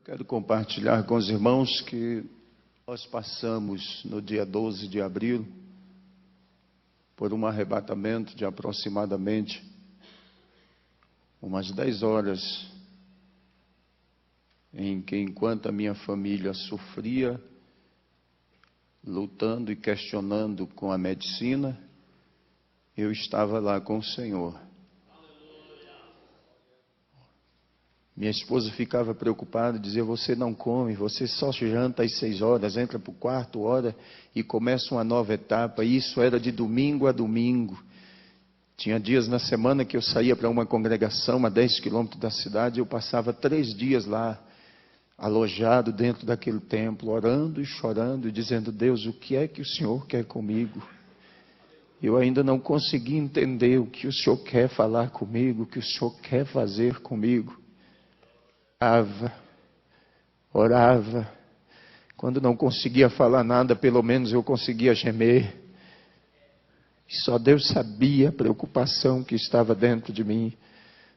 Quero compartilhar com os irmãos que nós passamos no dia 12 de abril por um arrebatamento de aproximadamente umas 10 horas, em que, enquanto a minha família sofria, lutando e questionando com a medicina, eu estava lá com o Senhor. Minha esposa ficava preocupada, dizia: você não come, você só janta às 6 horas, entra para o quarto, ora e começa uma nova etapa. E isso era de domingo a domingo. Tinha dias na semana que eu saía para uma congregação a 10 quilômetros da cidade, eu passava 3 dias lá, alojado dentro daquele templo, orando e chorando e dizendo: Deus, o que é que o Senhor quer comigo? Eu ainda não consegui entender o que o Senhor quer falar comigo, o que o Senhor quer fazer comigo. Orava. Quando não conseguia falar nada, pelo menos eu conseguia gemer. E só Deus sabia a preocupação que estava dentro de mim.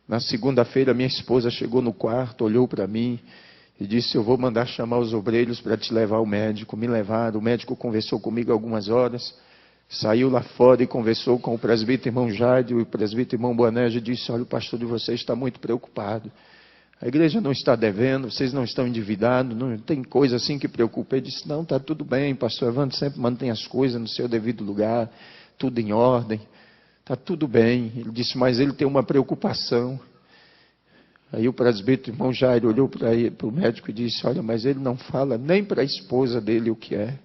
Na segunda-feira, minha esposa chegou no quarto, olhou para mim e disse: eu vou mandar chamar os obreiros para te levar ao médico. Me levaram, o médico conversou comigo algumas horas, saiu lá fora e conversou com o presbítero irmão Jairo e o presbítero irmão Boanerges e disse: olha, o pastor de vocês está muito preocupado. A igreja não está devendo, vocês não estão endividados, não tem coisa assim que preocupa. Ele disse: não, está tudo bem, pastor Evandro sempre mantém as coisas no seu devido lugar, tudo em ordem, está tudo bem. Ele disse: mas ele tem uma preocupação. Aí o presbítero irmão Jairo olhou para o médico e disse: olha, mas ele não fala nem para a esposa dele o que é.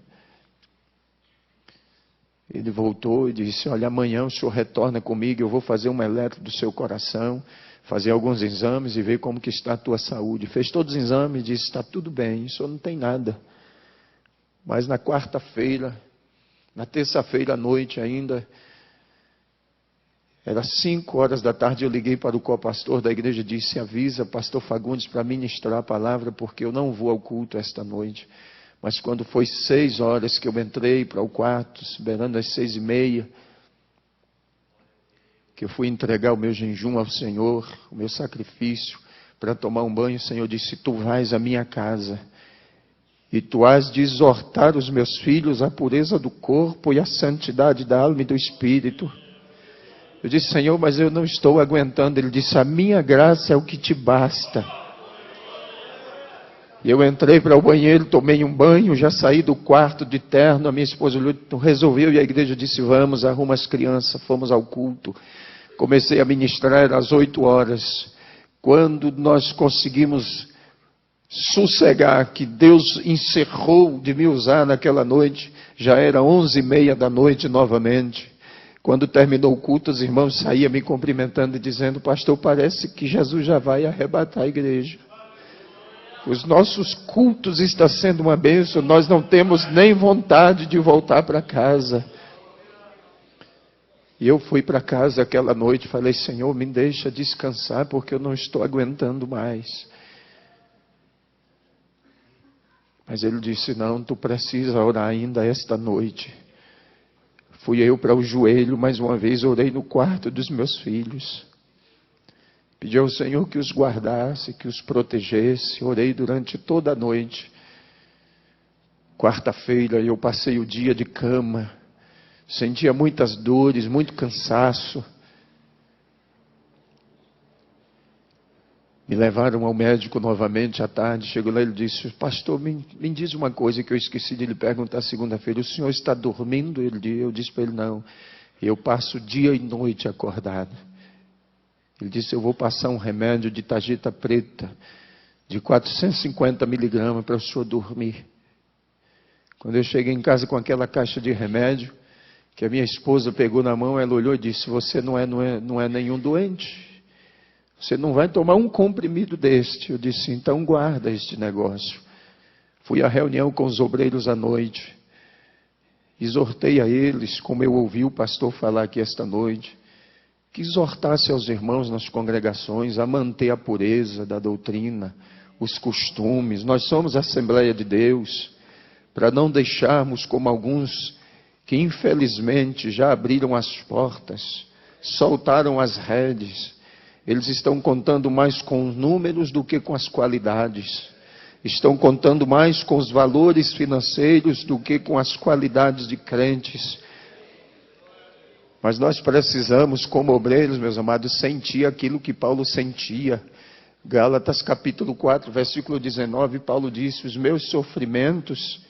Ele voltou e disse: olha, amanhã o senhor retorna comigo, eu vou fazer uma eletro do seu coração, fazer alguns exames e ver como que está a tua saúde. Fez todos os exames e disse: está tudo bem, o senhor não tem nada. Mas na quarta-feira, na terça-feira à noite ainda, era 5 horas da tarde, eu liguei para o co-pastor da igreja e disse: avisa pastor Fagundes para ministrar a palavra, porque eu não vou ao culto esta noite. Mas quando foi 6 horas que eu entrei para o quarto, beirando às 6:30, que eu fui entregar o meu jejum ao Senhor, o meu sacrifício, para tomar um banho, o Senhor disse: tu vais à minha casa, e tu has de exortar os meus filhos à pureza do corpo e à santidade da alma e do espírito. Eu disse: Senhor, mas eu não estou aguentando. Ele disse: a minha graça é o que te basta. E eu entrei para o banheiro, tomei um banho, já saí do quarto de terno, a minha esposa resolveu e a igreja disse: vamos, arruma as crianças, fomos ao culto. Comecei a ministrar às 8 horas. Quando nós conseguimos sossegar, que Deus encerrou de me usar naquela noite, já era 11:30 da noite novamente. Quando terminou o culto, os irmãos saíam me cumprimentando e dizendo: pastor, parece que Jesus já vai arrebatar a igreja. Os nossos cultos estão sendo uma bênção, nós não temos nem vontade de voltar para casa. E eu fui para casa aquela noite e falei: Senhor, me deixa descansar, porque eu não estou aguentando mais. Mas ele disse: não, tu precisa orar ainda esta noite. Fui eu para o joelho, mais uma vez orei no quarto dos meus filhos. Pedi ao Senhor que os guardasse, que os protegesse. Orei durante toda a noite. Quarta-feira eu passei o dia de cama. Sentia muitas dores, muito cansaço. Me levaram ao médico novamente à tarde. Chegou lá e ele disse: pastor, me diz uma coisa que eu esqueci de lhe perguntar segunda-feira. O senhor está dormindo? Eu disse para ele: não. Eu passo dia e noite acordado. Ele disse: eu vou passar um remédio de tarjeta preta, de 450 miligramas para o senhor dormir. Quando eu cheguei em casa com aquela caixa de remédio, que a minha esposa pegou na mão, ela olhou e disse: você não é nenhum doente. Você não vai tomar um comprimido deste. Eu disse: então guarda este negócio. Fui à reunião com os obreiros à noite. Exortei a eles, como eu ouvi o pastor falar aqui esta noite, que exortasse aos irmãos nas congregações a manter a pureza da doutrina, os costumes. Nós somos a Assembleia de Deus, para não deixarmos como alguns que infelizmente já abriram as portas, soltaram as redes. Eles estão contando mais com os números do que com as qualidades. estão contando mais com os valores financeiros do que com as qualidades de crentes. Mas nós precisamos, como obreiros, meus amados, sentir aquilo que Paulo sentia. Gálatas capítulo 4, versículo 19, Paulo disse: os meus sofrimentos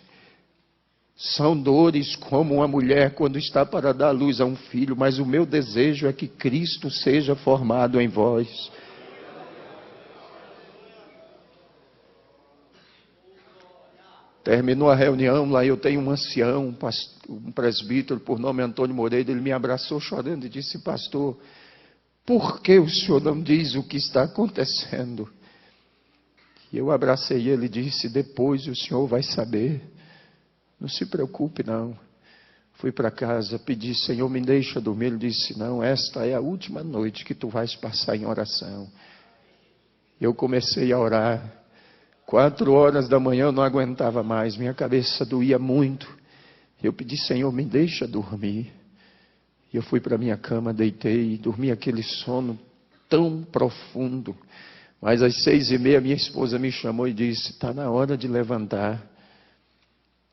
são dores como uma mulher quando está para dar luz a um filho, mas o meu desejo é que Cristo seja formado em vós. Terminou a reunião, lá eu tenho um ancião, um presbítero por nome Antônio Moreira, ele me abraçou chorando e disse: pastor, por que o senhor não diz o que está acontecendo? E eu abracei ele e disse: depois o senhor vai saber. Não se preocupe não. Fui para casa, pedi: Senhor, me deixa dormir. Ele disse: não, esta é a última noite que tu vais passar em oração. Eu comecei a orar. 4 horas da manhã eu não aguentava mais, minha cabeça doía muito. Eu pedi: Senhor, me deixa dormir. E eu fui para minha cama, deitei e dormi aquele sono tão profundo. Mas às 6h30 minha esposa me chamou e disse: está na hora de levantar.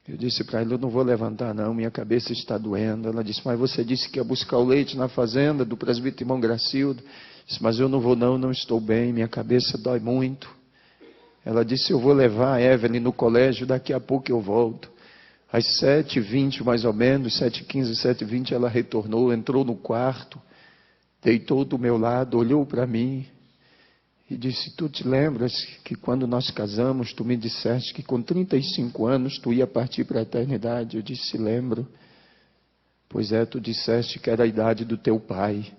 Eu disse para ela: eu não vou levantar não, minha cabeça está doendo. Ela disse: mas você disse que ia buscar o leite na fazenda do presbítero irmão Gracildo. Eu disse: mas eu não vou não, não estou bem, minha cabeça dói muito. Ela disse: eu vou levar a Evelyn no colégio, daqui a pouco eu volto. Às 7h20 mais ou menos, 7h15, 7h20 ela retornou, entrou no quarto, deitou do meu lado, olhou para mim e disse: tu te lembras que quando nós casamos, tu me disseste que com 35 anos tu ia partir para a eternidade? Eu disse: lembro. Pois é, tu disseste que era a idade do teu pai.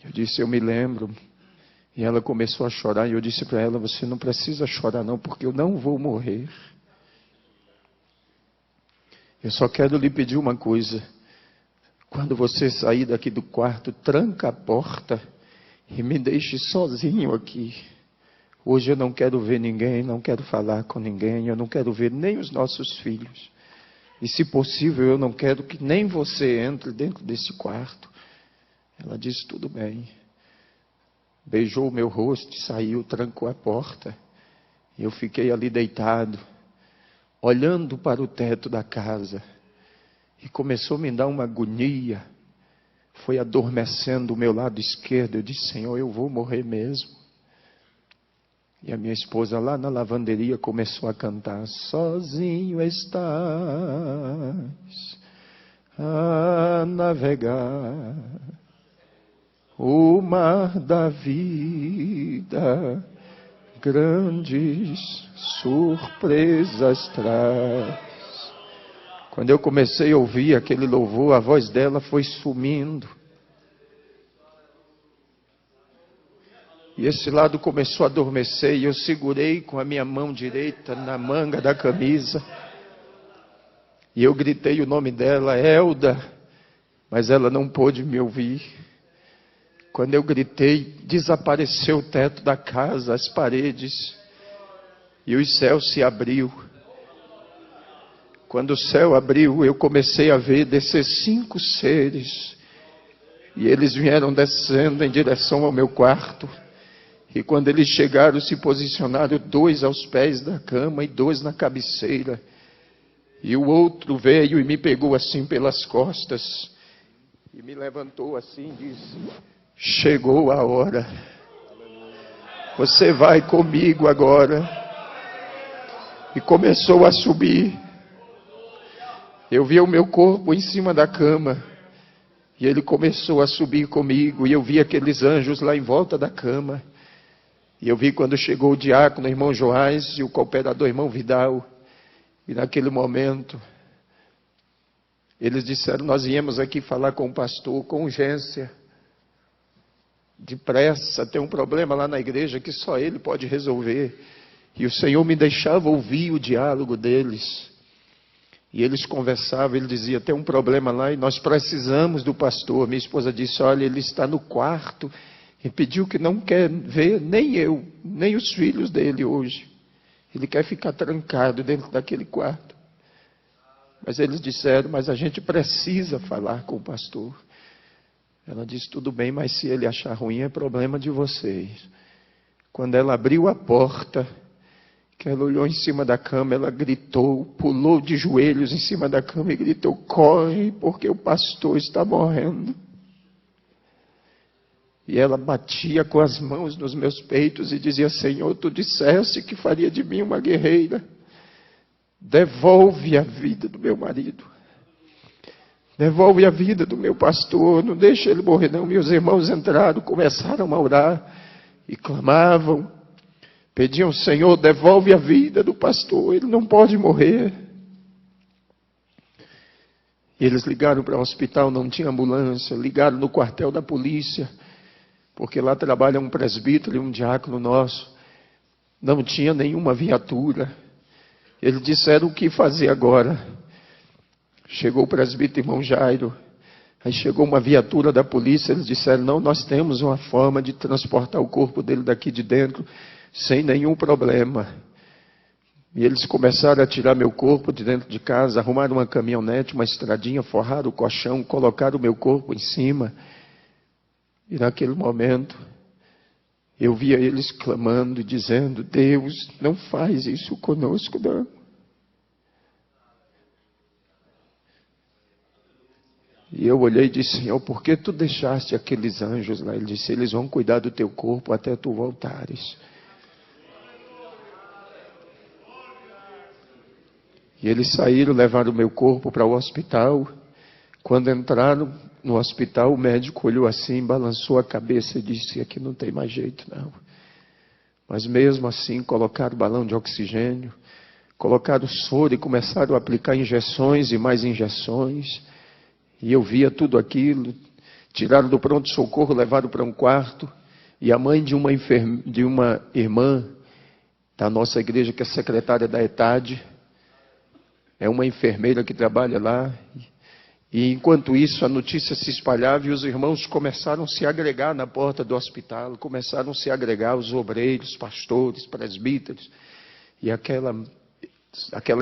Eu disse: eu me lembro. E ela começou a chorar e eu disse para ela: você não precisa chorar não, porque eu não vou morrer. Eu só quero lhe pedir uma coisa. Quando você sair daqui do quarto, tranca a porta e me deixe sozinho aqui. Hoje eu não quero ver ninguém, não quero falar com ninguém, eu não quero ver nem os nossos filhos. E se possível, eu não quero que nem você entre dentro desse quarto. Ela disse: tudo bem. Beijou o meu rosto, saiu, trancou a porta. E eu fiquei ali deitado, olhando para o teto da casa. E começou a me dar uma agonia. Foi adormecendo o meu lado esquerdo. Eu disse: Senhor, eu vou morrer mesmo. E a minha esposa lá na lavanderia começou a cantar: sozinho estás a navegar o mar da vida, grandes surpresas traz. Quando eu comecei a ouvir aquele louvor, a voz dela foi sumindo. E esse lado começou a adormecer e eu segurei com a minha mão direita na manga da camisa. E eu gritei o nome dela: Elda. Mas ela não pôde me ouvir. Quando eu gritei, desapareceu o teto da casa, as paredes. E o céu se abriu. Quando o céu abriu, eu comecei a ver descer 5 seres. E eles vieram descendo em direção ao meu quarto. E quando eles chegaram, se posicionaram 2 aos pés da cama e 2 na cabeceira. E o outro veio e me pegou assim pelas costas. E me levantou assim e disse: chegou a hora. Você vai comigo agora. E começou a subir. Eu vi o meu corpo em cima da cama. E ele começou a subir comigo. E eu vi aqueles anjos lá em volta da cama. E eu vi quando chegou o diácono, o irmão Joás, e o cooperador, irmão Vidal. E naquele momento, eles disseram: nós viemos aqui falar com o pastor, com urgência. Depressa, tem um problema lá na igreja que só ele pode resolver. E o Senhor me deixava ouvir o diálogo deles. E eles conversavam, ele dizia: tem um problema lá e nós precisamos do pastor. Minha esposa disse: olha, ele está no quarto e pediu que não quer ver nem eu, nem os filhos dele hoje. Ele quer ficar trancado dentro daquele quarto. Mas eles disseram: mas a gente precisa falar com o pastor. Ela disse: tudo bem, mas se ele achar ruim é problema de vocês. Quando ela abriu a porta, que Ela olhou em cima da cama, ela gritou, pulou de joelhos em cima da cama e gritou: corre, porque o pastor está morrendo. E ela batia com as mãos nos meus peitos e dizia: Senhor, tu disseste que faria de mim uma guerreira. Devolve a vida do meu marido. Devolve a vida do meu pastor. Não deixa ele morrer não. Meus irmãos entraram, começaram a orar e clamavam. Pediam: Senhor, devolve a vida do pastor. Ele não pode morrer. E eles ligaram para o hospital, não tinha ambulância. Ligaram no quartel da polícia, porque lá trabalha um presbítero e um diácono nosso. Não tinha nenhuma viatura. Eles disseram: o que fazer agora? Chegou o presbítero irmão Jairo. Aí chegou uma viatura da polícia. Eles disseram: não, nós temos uma forma de transportar o corpo dele daqui de dentro sem nenhum problema. E eles começaram a tirar meu corpo de dentro de casa, arrumaram uma caminhonete, uma estradinha, forraram o colchão, colocaram o meu corpo em cima. E naquele momento, eu via eles clamando e dizendo: Deus, não faz isso conosco, não. E eu olhei e disse: Senhor, por que tu deixaste aqueles anjos lá? Ele disse: eles vão cuidar do teu corpo até tu voltares. E eles saíram, levaram o meu corpo para o hospital. Quando entraram no hospital, o médico olhou assim, balançou a cabeça e disse: aqui não tem mais jeito não. Mas mesmo assim colocaram balão de oxigênio, colocaram soro e começaram a aplicar injeções e mais injeções. E eu via tudo aquilo. Tiraram do pronto-socorro, levaram para um quarto. E a mãe de uma irmã da nossa igreja, que é secretária da ETAD, é uma enfermeira que trabalha lá. E enquanto isso, a notícia se espalhava e os irmãos começaram a se agregar na porta do hospital, começaram a se agregar os obreiros, pastores, presbíteros. E aquela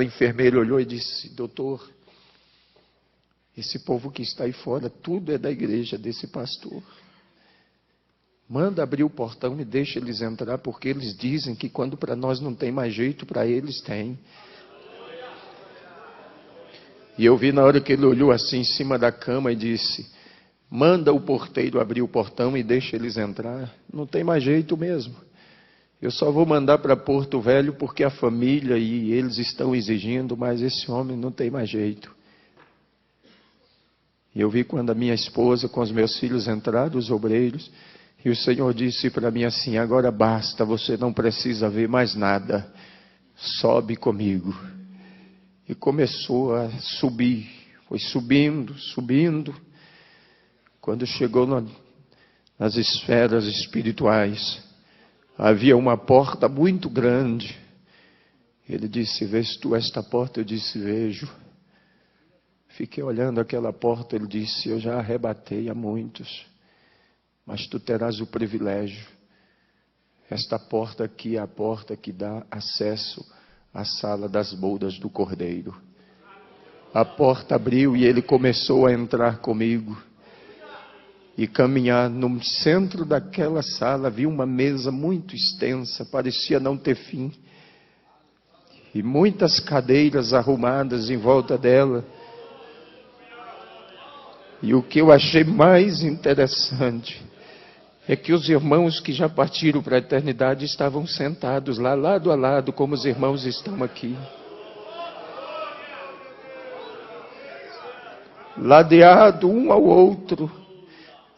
enfermeira olhou e disse: doutor, esse povo que está aí fora, tudo é da igreja desse pastor. Manda abrir o portão e deixa eles entrar, porque eles dizem que quando para nós não tem mais jeito, para eles tem. E eu vi na hora que ele olhou assim em cima da cama e disse: manda o porteiro abrir o portão e deixa eles entrar. Não tem mais jeito mesmo. Eu só vou mandar para Porto Velho porque a família e eles estão exigindo, mas esse homem não tem mais jeito. E eu vi quando a minha esposa com os meus filhos entraram, os obreiros, e o Senhor disse para mim assim: agora basta, você não precisa ver mais nada. Sobe comigo. E começou a subir, foi subindo, subindo. Quando chegou nas esferas espirituais, havia uma porta muito grande. Ele disse: vês tu esta porta? Eu disse: vejo. Fiquei olhando aquela porta. Ele disse: eu já arrebatei a muitos, mas tu terás o privilégio. Esta porta aqui é a porta que dá acesso a sala das bodas do Cordeiro. A porta abriu e ele começou a entrar comigo e caminhar. No centro daquela sala havia uma mesa muito extensa, parecia não ter fim, e muitas cadeiras arrumadas em volta dela. E o que eu achei mais interessante é que os irmãos que já partiram para a eternidade estavam sentados lá, lado a lado, como os irmãos estão aqui. Ladeado um ao outro,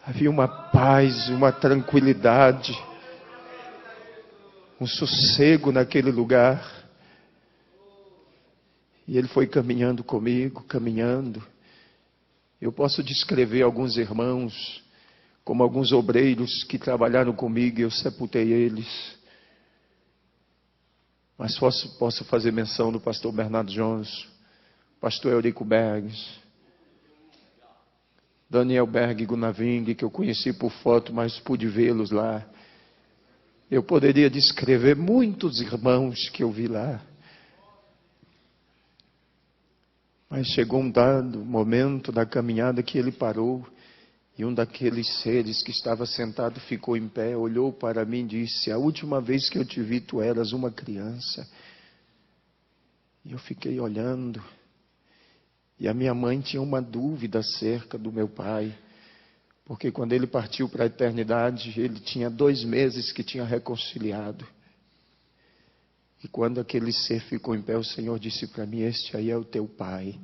havia uma paz, uma tranquilidade, um sossego naquele lugar. E ele foi caminhando comigo, caminhando. Eu posso descrever alguns irmãos, como alguns obreiros que trabalharam comigo, e eu sepultei eles. Mas posso fazer menção do pastor Bernardo Jones, pastor Eurico Bergs, Daniel Berg Gunaving, que eu conheci por foto, mas pude vê-los lá. Eu poderia descrever muitos irmãos que eu vi lá. Mas chegou um dado momento da caminhada que ele parou. E um daqueles seres que estava sentado ficou em pé, olhou para mim e disse: a última vez que eu te vi, tu eras uma criança. E eu fiquei olhando. E a minha mãe tinha uma dúvida acerca do meu pai. Porque quando ele partiu para a eternidade, ele tinha 2 meses que tinha reconciliado. E quando aquele ser ficou em pé, o Senhor disse para mim: este aí é o teu pai.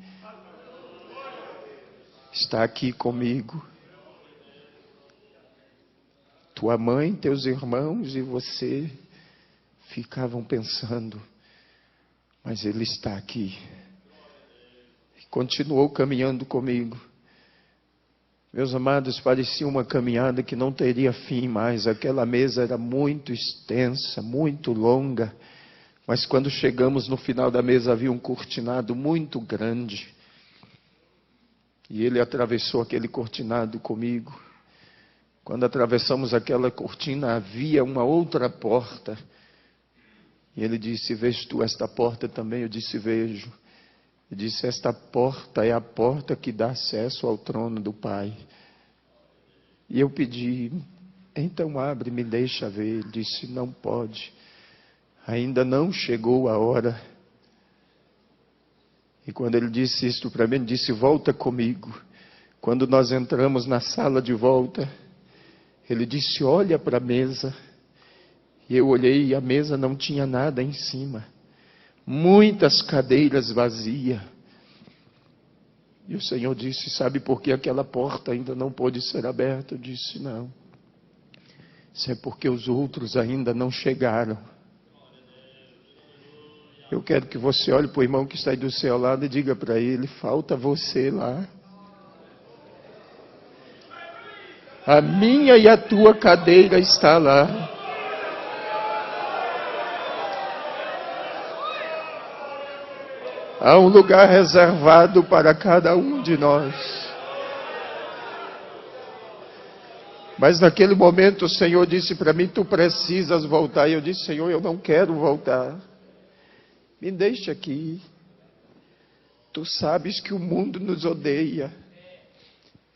Está aqui comigo. Tua mãe, teus irmãos e você ficavam pensando, mas ele está aqui. E continuou caminhando comigo. Meus amados, parecia uma caminhada que não teria fim mais. Aquela mesa era muito extensa, muito longa. Mas quando chegamos no final da mesa, havia um cortinado muito grande. E ele atravessou aquele cortinado comigo. Quando atravessamos aquela cortina, havia uma outra porta. E ele disse: vês tu esta porta também? Eu disse: vejo. Ele disse: esta porta é a porta que dá acesso ao trono do Pai. E eu pedi: então abre, me deixa ver. Ele disse: não pode. Ainda não chegou a hora. E quando ele disse isto para mim, ele disse: volta comigo. Quando nós entramos na sala de volta, ele disse: olha para a mesa. E eu olhei e a mesa não tinha nada em cima. Muitas cadeiras vazias. E o Senhor disse: sabe por que aquela porta ainda não pôde ser aberta? Eu disse: não. Isso é porque os outros ainda não chegaram. Eu quero que você olhe para o irmão que está aí do seu lado e diga para ele: falta você lá. A minha e a tua cadeira está lá. Há um lugar reservado para cada um de nós. Mas naquele momento o Senhor disse para mim: tu precisas voltar. E eu disse: Senhor, eu não quero voltar. Me deixa aqui. Tu sabes que o mundo nos odeia.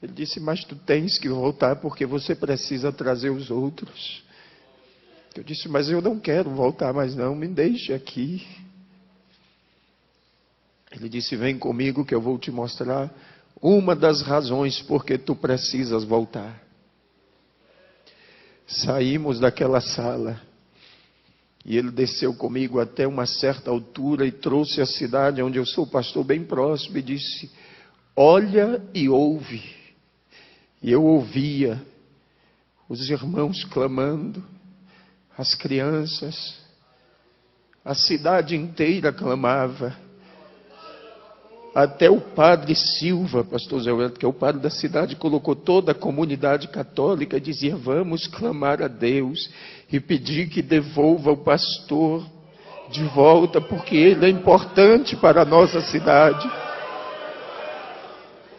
Ele disse: mas tu tens que voltar porque você precisa trazer os outros. Eu disse: mas eu não quero voltar mais não, me deixa aqui. Ele disse: vem comigo que eu vou te mostrar uma das razões porque tu precisas voltar. Saímos daquela sala. E ele desceu comigo até uma certa altura e trouxe a cidade onde eu sou pastor bem próximo e disse: olha e ouve. E eu ouvia os irmãos clamando, as crianças, a cidade inteira clamava. Até o padre Silva, pastor Zé Wellington, que é o padre da cidade, colocou toda a comunidade católica e dizia: vamos clamar a Deus e pedir que devolva o pastor de volta, porque ele é importante para a nossa cidade.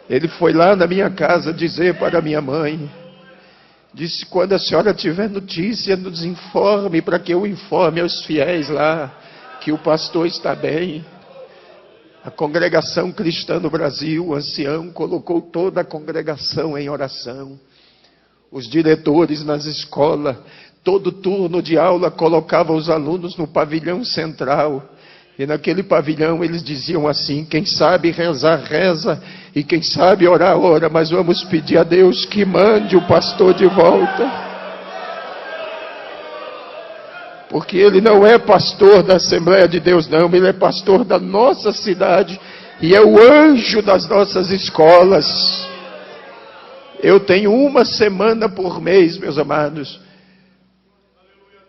Ele foi lá na minha casa dizer para a minha mãe, disse: quando a senhora tiver notícia, nos informe, para que eu informe aos fiéis lá, que o pastor está bem. A congregação cristã no Brasil, o ancião, colocou toda a congregação em oração. Os diretores nas escolas, todo turno de aula, colocavam os alunos no pavilhão central. E naquele pavilhão eles diziam assim: quem sabe rezar, reza, e quem sabe orar, ora, mas vamos pedir a Deus que mande o pastor de volta. Porque ele não é pastor da Assembleia de Deus, não. Ele é pastor da nossa cidade. E é o anjo das nossas escolas. Eu tenho 1 semana por mês, meus amados,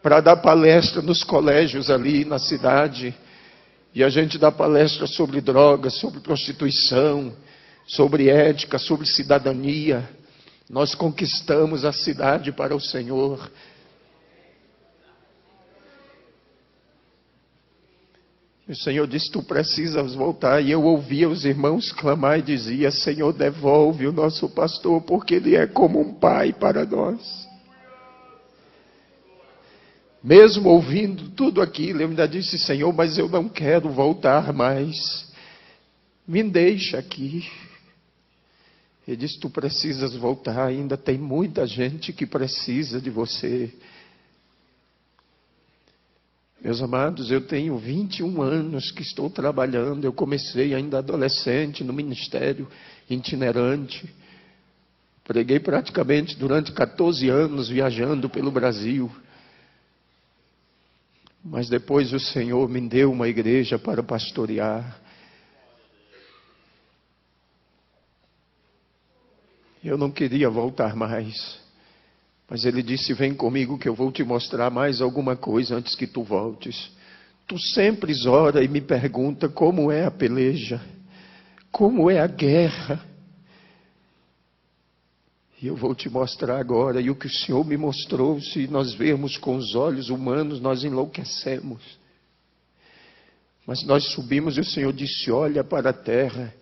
para dar palestra nos colégios ali na cidade. E a gente dá palestra sobre drogas, sobre prostituição, sobre ética, sobre cidadania. Nós conquistamos a cidade para o Senhor. O Senhor disse: tu precisas voltar. E eu ouvia os irmãos clamar e dizia: Senhor, devolve o nosso pastor, porque ele é como um pai para nós. Mesmo ouvindo tudo aquilo, eu ainda disse: Senhor, mas eu não quero voltar mais. Me deixa aqui. Ele disse: tu precisas voltar, ainda tem muita gente que precisa de você. Meus amados, eu tenho 21 anos que estou trabalhando. Eu comecei ainda adolescente no ministério itinerante. Preguei praticamente durante 14 anos viajando pelo Brasil. Mas depois o Senhor me deu uma igreja para pastorear. Eu não queria voltar mais. Mas Ele disse, vem comigo que eu vou te mostrar mais alguma coisa antes que tu voltes. Tu sempre ora e me pergunta como é a peleja, como é a guerra. E eu vou te mostrar agora. E o que o Senhor me mostrou, se nós vermos com os olhos humanos, nós enlouquecemos. Mas nós subimos e o Senhor disse, olha para a terra.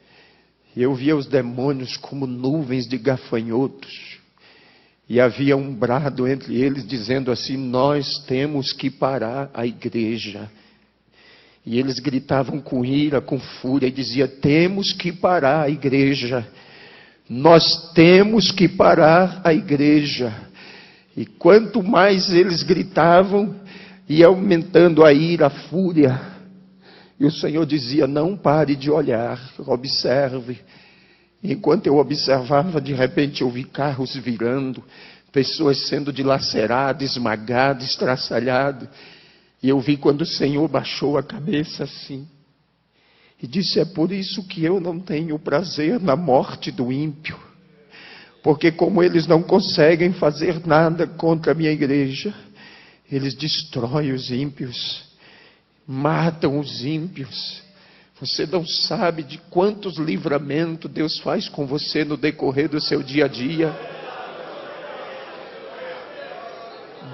E eu via os demônios como nuvens de gafanhotos. E havia um brado entre eles dizendo assim, nós temos que parar a igreja. E eles gritavam com ira, com fúria, e diziam, temos que parar a igreja. Nós temos que parar a igreja. E quanto mais eles gritavam, ia aumentando a ira, a fúria. E o Senhor dizia, não pare de olhar, observe. Enquanto eu observava, de repente eu vi carros virando, pessoas sendo dilaceradas, esmagadas, estraçalhadas. E eu vi quando o Senhor baixou a cabeça assim. E disse, é por isso que eu não tenho prazer na morte do ímpio. Porque como eles não conseguem fazer nada contra a minha igreja, eles destroem os ímpios, matam os ímpios. Você não sabe de quantos livramentos Deus faz com você no decorrer do seu dia a dia.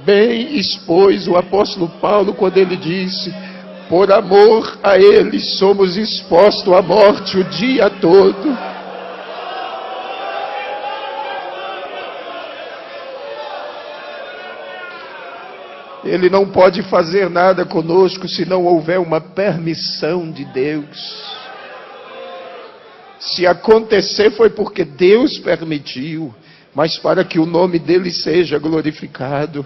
Bem expôs o apóstolo Paulo quando ele disse, por amor a ele somos expostos à morte o dia todo. Ele não pode fazer nada conosco se não houver uma permissão de Deus. Se acontecer foi porque Deus permitiu, mas para que o nome dele seja glorificado.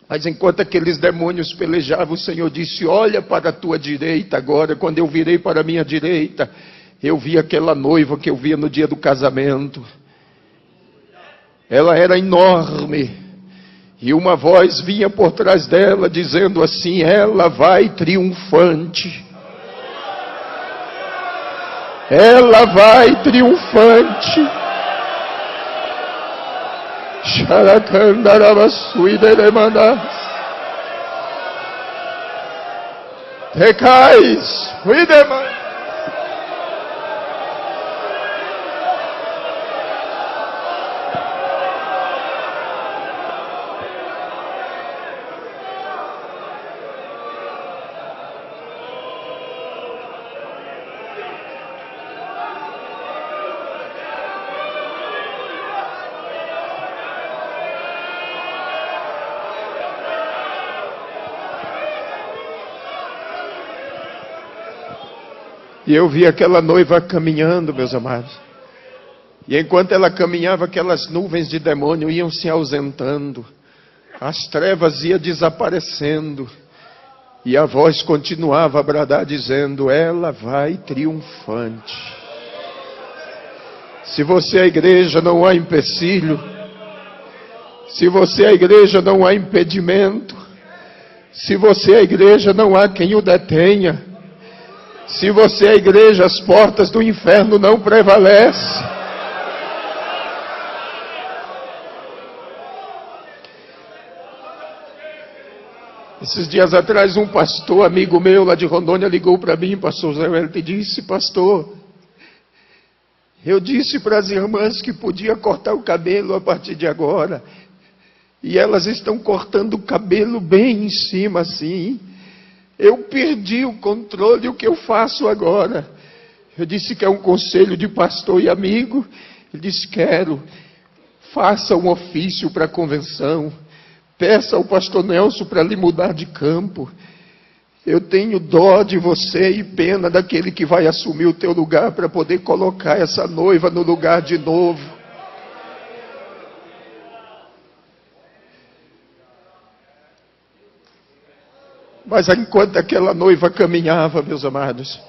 Mas enquanto aqueles demônios pelejavam, o Senhor disse, olha para a tua direita agora. Quando eu virei para a minha direita, eu vi aquela noiva que eu via no dia do casamento. Ela era enorme. E uma voz vinha por trás dela, dizendo assim, ela vai triunfante. Ela vai triunfante. Recais, cuidema. E eu vi aquela noiva caminhando, meus amados. E enquanto ela caminhava, aquelas nuvens de demônio iam se ausentando. As trevas iam desaparecendo. E a voz continuava a bradar, dizendo, ela vai triunfante. Se você é a igreja, não há empecilho. Se você é a igreja, não há impedimento. Se você é a igreja, não há quem o detenha. Se você é a igreja, as portas do inferno não prevalecem. Esses dias atrás, um pastor, amigo meu lá de Rondônia, ligou para mim, pastor Zé Wellington, e disse, pastor, eu disse para as irmãs que podia cortar o cabelo a partir de agora. E elas estão cortando o cabelo bem em cima assim. Eu perdi o controle, o que eu faço agora? Eu disse que é um conselho de pastor e amigo. Ele disse, quero. Faça um ofício para a convenção. Peça ao pastor Nelson para lhe mudar de campo. Eu tenho dó de você e pena daquele que vai assumir o teu lugar para poder colocar essa noiva no lugar de novo. Mas enquanto aquela noiva caminhava, meus amados,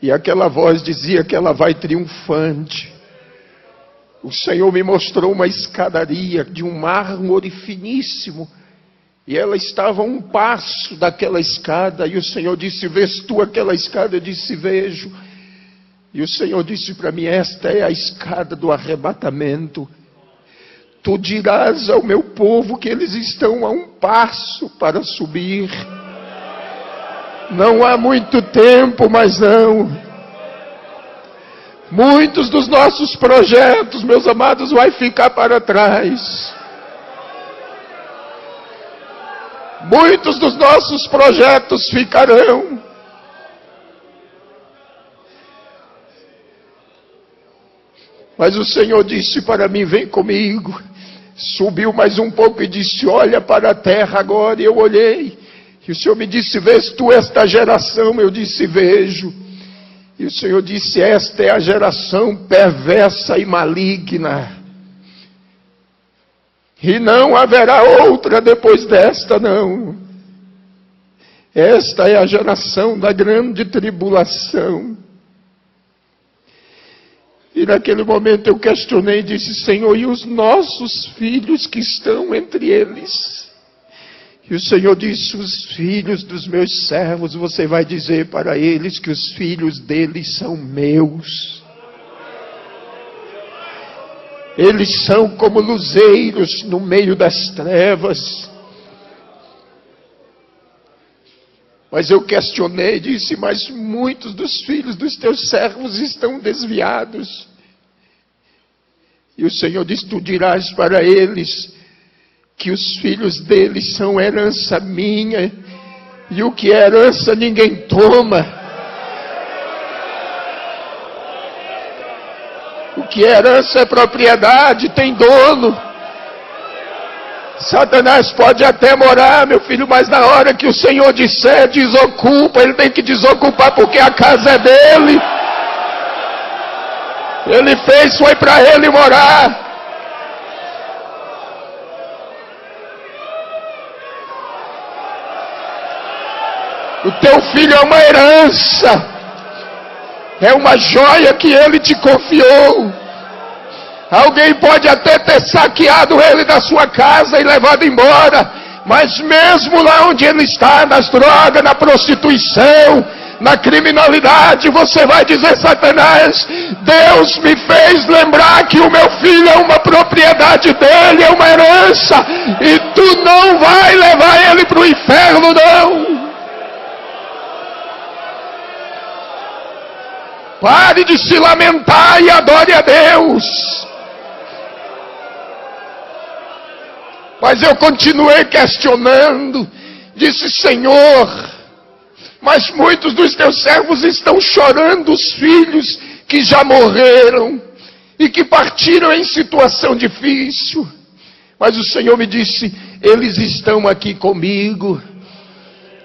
e aquela voz dizia que ela vai triunfante, o Senhor me mostrou uma escadaria de um mármore finíssimo, e ela estava a um passo daquela escada, e o Senhor disse: vês tu aquela escada? Eu disse: vejo. E o Senhor disse para mim: esta é a escada do arrebatamento. Tu dirás ao meu povo que eles estão a um passo para subir. Não há muito tempo, mas não. Muitos dos nossos projetos, meus amados, vai ficar para trás. Muitos dos nossos projetos ficarão. Mas o Senhor disse para mim: vem comigo. Subiu mais um pouco e disse: olha para a terra agora. E eu olhei. E o Senhor me disse: vês tu esta geração? Eu disse: vejo. E o Senhor disse: esta é a geração perversa e maligna. E não haverá outra depois desta, não. Esta é a geração da grande tribulação. E naquele momento eu questionei e disse: Senhor, e os nossos filhos que estão entre eles? E o Senhor disse: os filhos dos meus servos, você vai dizer para eles que os filhos deles são meus. Eles são como luzeiros no meio das trevas. Mas eu questionei e disse: mas muitos dos filhos dos teus servos estão desviados. E o Senhor disse: tu dirás para eles que os filhos deles são herança minha, e o que é herança ninguém toma. O que é herança é propriedade, tem dono. Satanás pode até morar, meu filho, mas na hora que o Senhor disser desocupa, ele tem que desocupar, porque a casa é dele. Ele fez, foi para ele morar. O teu filho é uma herança. É uma joia que ele te confiou. Alguém pode até ter saqueado ele da sua casa e levado embora, mas mesmo lá onde ele está, nas drogas, na prostituição, na criminalidade, você vai dizer: Satanás, Deus me fez lembrar que o meu filho é uma propriedade dele, é uma herança, e tu não vai levar ele para o inferno, não. Pare de se lamentar e adore a Deus. Mas eu continuei questionando. Disse: Senhor, mas muitos dos teus servos estão chorando os filhos que já morreram e que partiram em situação difícil. Mas o Senhor me disse: eles estão aqui comigo.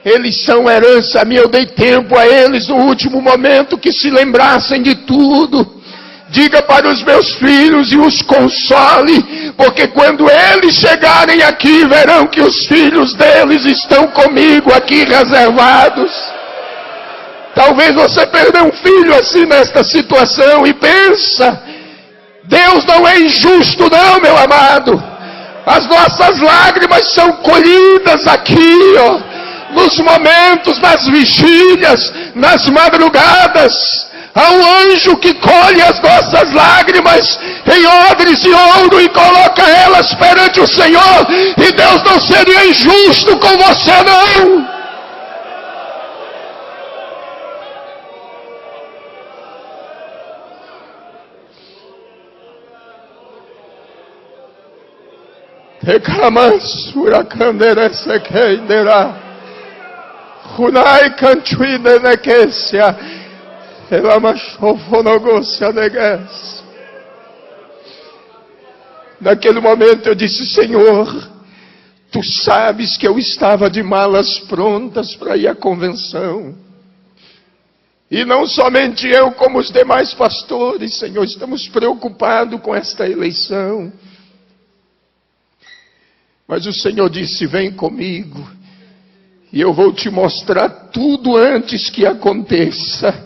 Eles são herança minha. Eu dei tempo a eles no último momento que se lembrassem de tudo. Diga para os meus filhos e os console, porque quando eles chegarem aqui, verão que os filhos deles estão comigo aqui reservados. Talvez você perdeu um filho assim nesta situação e pensa: Deus não é injusto não, meu amado. As nossas lágrimas são colhidas aqui, ó. Nos momentos, nas vigílias, nas madrugadas, há um anjo que colhe as nossas lágrimas em odres de ouro e coloca elas perante o Senhor. E Deus não seria injusto com você, não. Reclamansura canderese queinderá. Hunai cantuine nequecia, elamashofonogosia neges. Naquele momento eu disse: Senhor, tu sabes que eu estava de malas prontas para ir à convenção. E não somente eu, como os demais pastores, Senhor, estamos preocupados com esta eleição. Mas o Senhor disse: vem comigo. E eu vou te mostrar tudo antes que aconteça.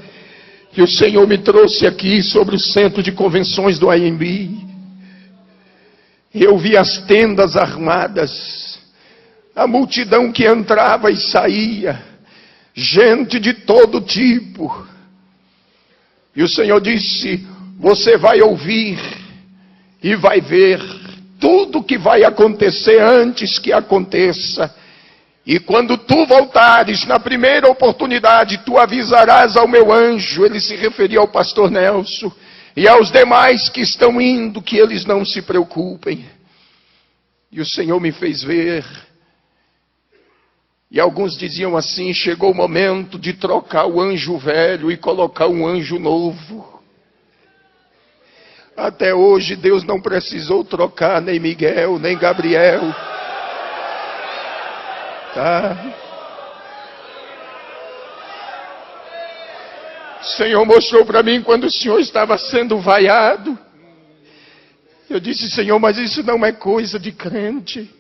E o Senhor me trouxe aqui sobre o centro de convenções do AMB. Eu vi as tendas armadas, a multidão que entrava e saía, gente de todo tipo. E o Senhor disse: você vai ouvir e vai ver tudo que vai acontecer antes que aconteça. E quando tu voltares, na primeira oportunidade, tu avisarás ao meu anjo. Ele se referia ao pastor Nelson e aos demais que estão indo, que eles não se preocupem. E o Senhor me fez ver. E alguns diziam assim: chegou o momento de trocar o anjo velho e colocar um anjo novo. Até hoje Deus não precisou trocar nem Miguel, nem Gabriel. Tá? O Senhor mostrou para mim quando o Senhor estava sendo vaiado. Eu disse: Senhor, mas isso não é coisa de crente.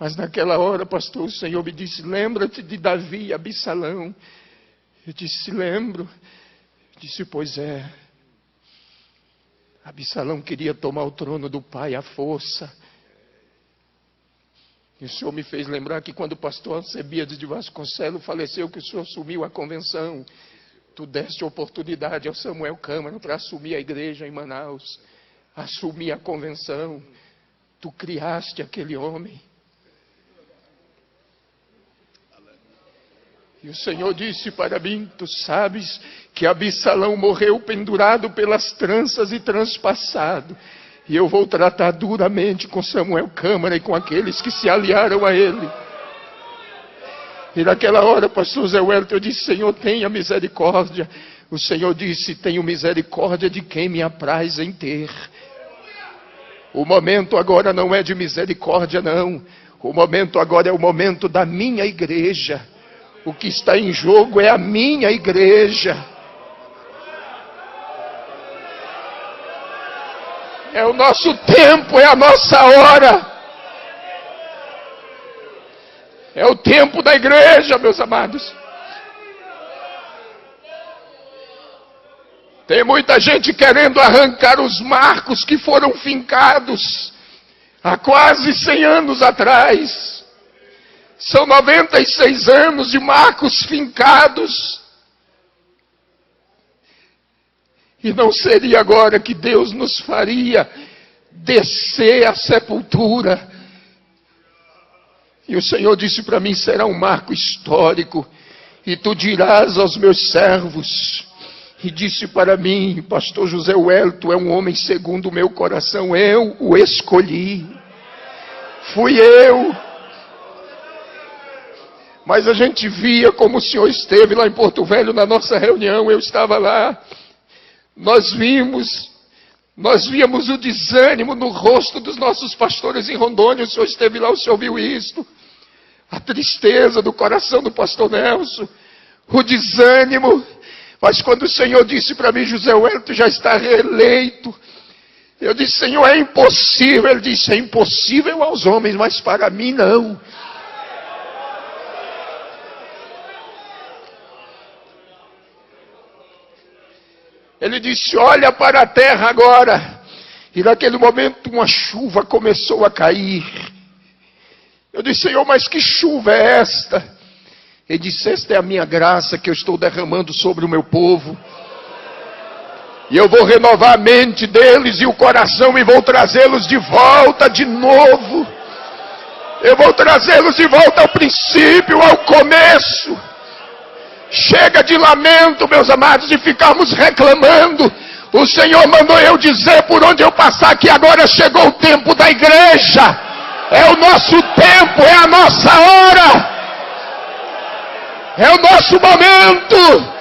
Mas naquela hora, pastor, o Senhor me disse: lembra-te de Davi e Absalão. Eu disse: lembro. Eu disse: pois é. Absalão queria tomar o trono do pai à força. E o Senhor me fez lembrar que quando o pastor Alcebiades de Vasconcelos faleceu, que o Senhor assumiu a convenção, tu deste oportunidade ao Samuel Câmara para assumir a igreja em Manaus, assumir a convenção. Tu criaste aquele homem. E o Senhor disse para mim: tu sabes que Absalão morreu pendurado pelas tranças e transpassado. E eu vou tratar duramente com Samuel Câmara e com aqueles que se aliaram a ele. E naquela hora, pastor Zé Wellington, eu disse: Senhor, tenha misericórdia. O Senhor disse: tenho misericórdia de quem me apraz em ter. O momento agora não é de misericórdia, não. O momento agora é o momento da minha igreja. O que está em jogo é a minha igreja. É o nosso tempo, é a nossa hora. É o tempo da igreja, meus amados. Tem muita gente querendo arrancar os marcos que foram fincados há quase 100 anos atrás. São 96 anos de marcos fincados. E não seria agora que Deus nos faria descer à sepultura. E o Senhor disse para mim: será um marco histórico. E tu dirás aos meus servos. E disse para mim: pastor José Wellington é um homem segundo o meu coração. Eu o escolhi. Fui eu. Mas a gente via como o Senhor esteve lá em Porto Velho na nossa reunião. Eu estava lá. Nós víamos o desânimo no rosto dos nossos pastores em Rondônia. O Senhor esteve lá, o Senhor viu isto. A tristeza do coração do pastor Nelson. O desânimo. Mas quando o Senhor disse para mim: José Wellington já está reeleito. Eu disse: Senhor, é impossível. Ele disse: é impossível aos homens, mas para mim não. Ele disse: olha para a terra agora. E naquele momento uma chuva começou a cair. Eu disse: Senhor, mas que chuva é esta? Ele disse: esta é a minha graça que eu estou derramando sobre o meu povo. E eu vou renovar a mente deles e o coração e vou trazê-los de volta de novo. Eu vou trazê-los de volta ao princípio, ao começo. Chega de lamento, meus amados, de ficarmos reclamando. O Senhor mandou eu dizer por onde eu passar que agora chegou o tempo da igreja. É o nosso tempo, é a nossa hora. É o nosso momento.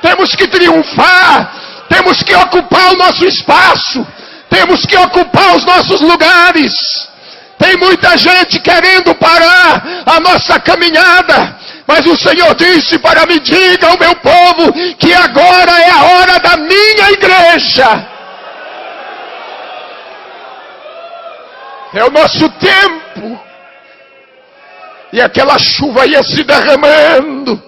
Temos que triunfar. Temos que ocupar o nosso espaço. Temos que ocupar os nossos lugares. Tem muita gente querendo parar a nossa caminhada. Mas o Senhor disse para mim: diga ao meu povo que agora é a hora da minha igreja. É o nosso tempo. E aquela chuva ia se derramando.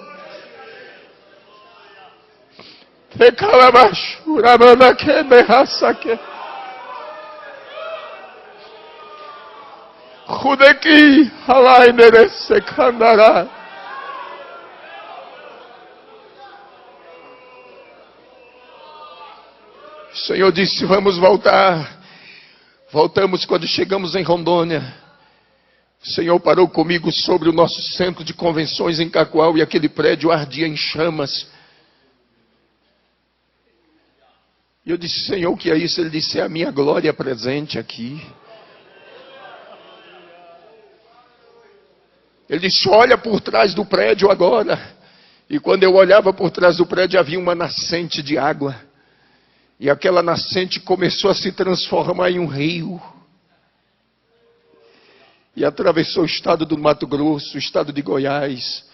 Rudeki halainere sekandara. O Senhor disse: vamos voltar. Voltamos quando chegamos em Rondônia. O Senhor parou comigo sobre o nosso centro de convenções em Cacoal e aquele prédio ardia em chamas. E eu disse: Senhor, o que é isso? Ele disse: é a minha glória presente aqui. Ele disse: olha por trás do prédio agora. E quando eu olhava por trás do prédio havia uma nascente de água. E aquela nascente começou a se transformar em um rio. E atravessou o estado do Mato Grosso, o estado de Goiás.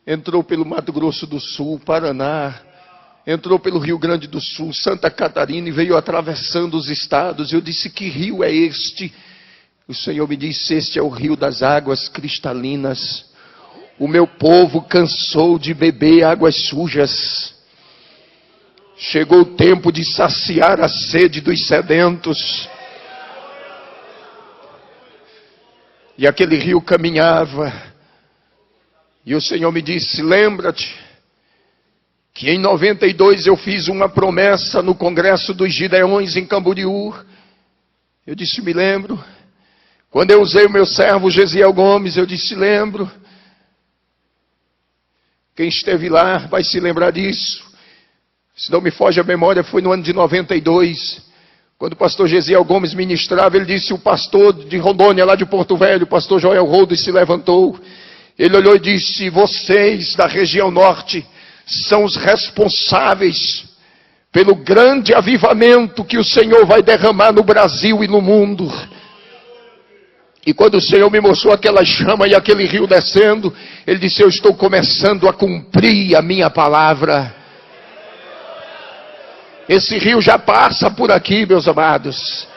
Entrou pelo Mato Grosso do Sul, Paraná. Entrou pelo Rio Grande do Sul, Santa Catarina e veio atravessando os estados. Eu disse: que rio é este? O Senhor me disse: este é o rio das águas cristalinas. O meu povo cansou de beber águas sujas. Chegou o tempo de saciar a sede dos sedentos. E aquele rio caminhava. E o Senhor me disse: lembra-te que em 92 eu fiz uma promessa no Congresso dos Gideões em Camboriú. Eu disse: me lembro. Quando eu usei o meu servo Gesiel Gomes, eu disse: lembro. Quem esteve lá vai se lembrar disso. Se não me foge a memória, foi no ano de 92. Quando o pastor Gesiel Gomes ministrava, ele disse: o pastor de Rondônia, lá de Porto Velho, o pastor Joel Rodas, se levantou. Ele olhou e disse: vocês da região norte são os responsáveis pelo grande avivamento que o Senhor vai derramar no Brasil e no mundo. E quando o Senhor me mostrou aquela chama e aquele rio descendo, Ele disse: eu estou começando a cumprir a minha palavra. Esse rio já passa por aqui, meus amados.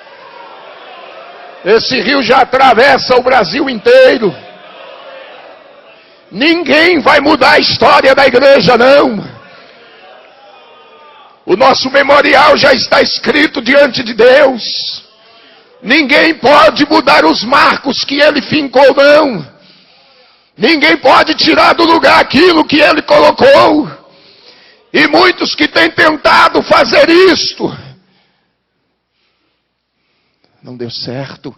Esse rio já atravessa o Brasil inteiro. Ninguém vai mudar a história da igreja, não. O nosso memorial já está escrito diante de Deus. Ninguém pode mudar os marcos que Ele fincou, não. Ninguém pode tirar do lugar aquilo que Ele colocou. E muitos que têm tentado fazer isto, não deu certo.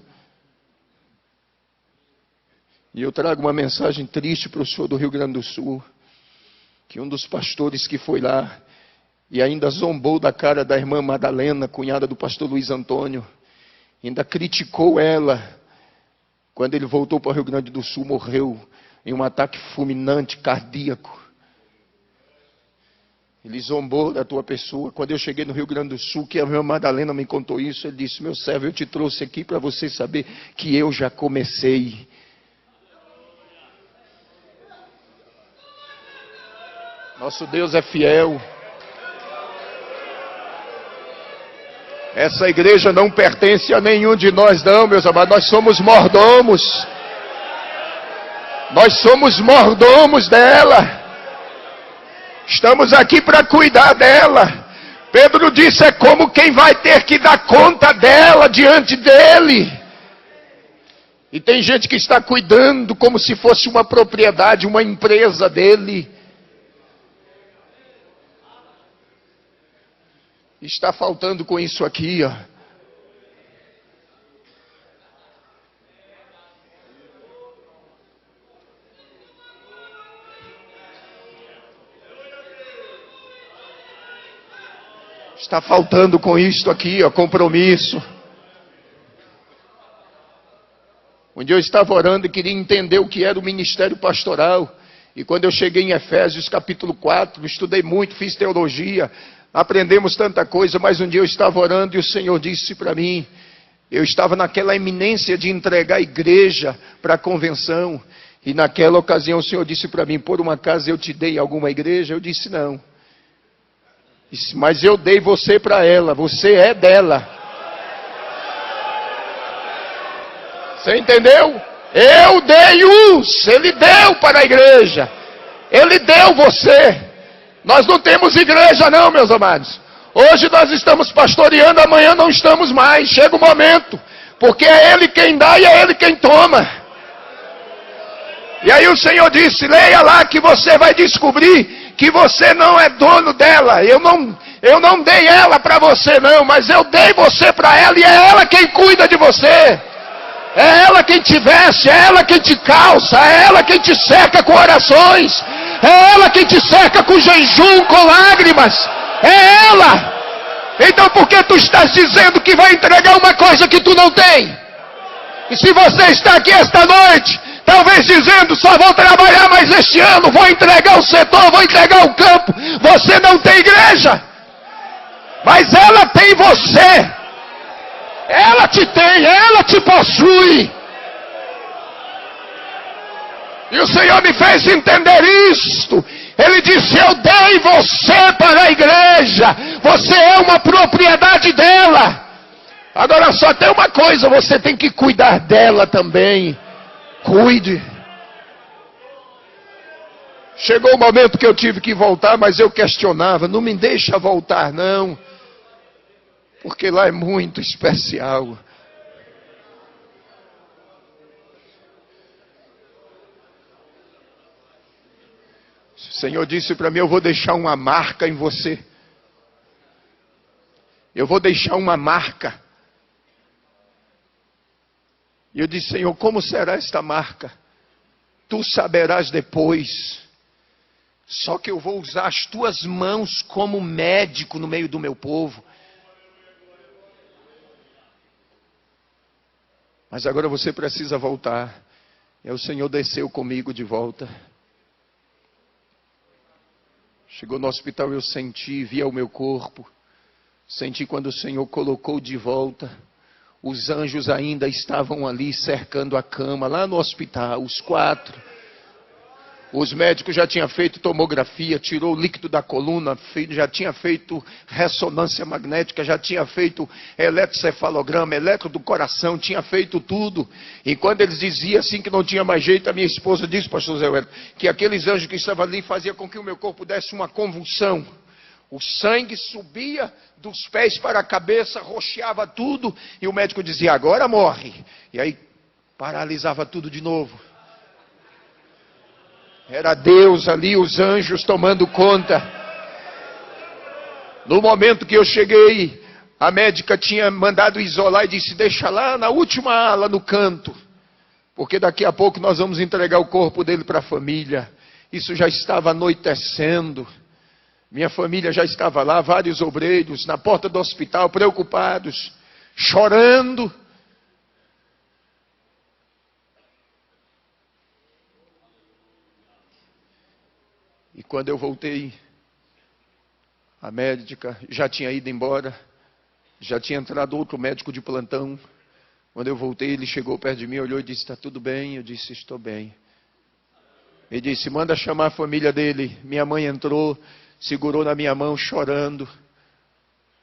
E eu trago uma mensagem triste para o senhor do Rio Grande do Sul, que um dos pastores que foi lá, e ainda zombou da cara da irmã Madalena, cunhada do pastor Luiz Antônio, ainda criticou ela, quando ele voltou para o Rio Grande do Sul, morreu em um ataque fulminante, cardíaco. Ele zombou da tua pessoa. Quando eu cheguei no Rio Grande do Sul, que a minha Madalena me contou isso, ele disse: meu servo, eu te trouxe aqui para você saber que eu já comecei. Nosso Deus é fiel. Essa igreja não pertence a nenhum de nós, não, meus amados. Nós somos mordomos. Nós somos mordomos dela. Estamos aqui para cuidar dela. Pedro disse: é como quem vai ter que dar conta dela diante dele. E tem gente que está cuidando como se fosse uma propriedade, uma empresa dele. Está faltando com isso aqui, ó. Está faltando com isto aqui, ó, compromisso. Um dia eu estava orando e queria entender o que era o ministério pastoral. E quando eu cheguei em Efésios capítulo 4, estudei muito, fiz teologia, aprendemos tanta coisa, mas um dia eu estava orando e o Senhor disse para mim, eu estava naquela iminência de entregar a igreja para a convenção, e naquela ocasião o Senhor disse para mim: por uma acaso eu te dei alguma igreja? Eu disse: não. Disse: mas eu dei você para ela, você é dela. Você entendeu? Eu dei uns, Ele deu para a igreja. Ele deu você. Nós não temos igreja não, meus amados. Hoje nós estamos pastoreando, amanhã não estamos mais. Chega o momento, porque é Ele quem dá e é Ele quem toma. E aí o Senhor disse, leia lá que você vai descobrir que você não é dono dela. Eu não dei ela para você não, mas eu dei você para ela e é ela quem cuida de você. É ela quem te veste, é ela quem te calça, é ela quem te cerca com orações, é ela quem te cerca com jejum, com lágrimas, é ela. Então por que tu estás dizendo que vai entregar uma coisa que tu não tem? E se você está aqui esta noite, talvez dizendo, só vou trabalhar mais este ano, vou entregar o setor, vou entregar o campo, você não tem igreja, mas ela tem você. Ela te tem, ela te possui. E o Senhor me fez entender isto. Ele disse, eu dei você para a igreja. Você é uma propriedade dela. Agora só tem uma coisa, você tem que cuidar dela também. Cuide. Chegou o momento que eu tive que voltar, mas eu questionava, não me deixa voltar não. Porque lá é muito especial. O Senhor disse para mim, eu vou deixar uma marca em você. Eu vou deixar uma marca. E eu disse, Senhor, como será esta marca? Tu saberás depois. Só que eu vou usar as tuas mãos como médico no meio do meu povo. Mas agora você precisa voltar. E o Senhor desceu comigo de volta. Chegou no hospital, eu senti, via o meu corpo. Senti quando o Senhor colocou de volta. Os anjos ainda estavam ali cercando a cama, lá no hospital, os 4. Os médicos já tinham feito tomografia, tirou o líquido da coluna, já tinha feito ressonância magnética, já tinha feito eletrocefalograma, eletro do coração, tinha feito tudo. E quando eles diziam assim que não tinha mais jeito, a minha esposa disse, pastor Zé Wellington, que aqueles anjos que estavam ali faziam com que o meu corpo desse uma convulsão. O sangue subia dos pés para a cabeça, roxeava tudo, e o médico dizia, agora morre. E aí paralisava tudo de novo. Era Deus ali, os anjos tomando conta. No momento que eu cheguei, a médica tinha mandado isolar e disse, deixa lá na última ala, no canto. Porque daqui a pouco nós vamos entregar o corpo dele para a família. Isso já estava anoitecendo. Minha família já estava lá, vários obreiros, na porta do hospital, preocupados, chorando. E quando eu voltei, a médica já tinha ido embora, já tinha entrado outro médico de plantão. Quando eu voltei, ele chegou perto de mim, olhou e disse, está tudo bem? Eu disse, estou bem. Ele disse, manda chamar a família dele. Minha mãe entrou, segurou na minha mão, chorando.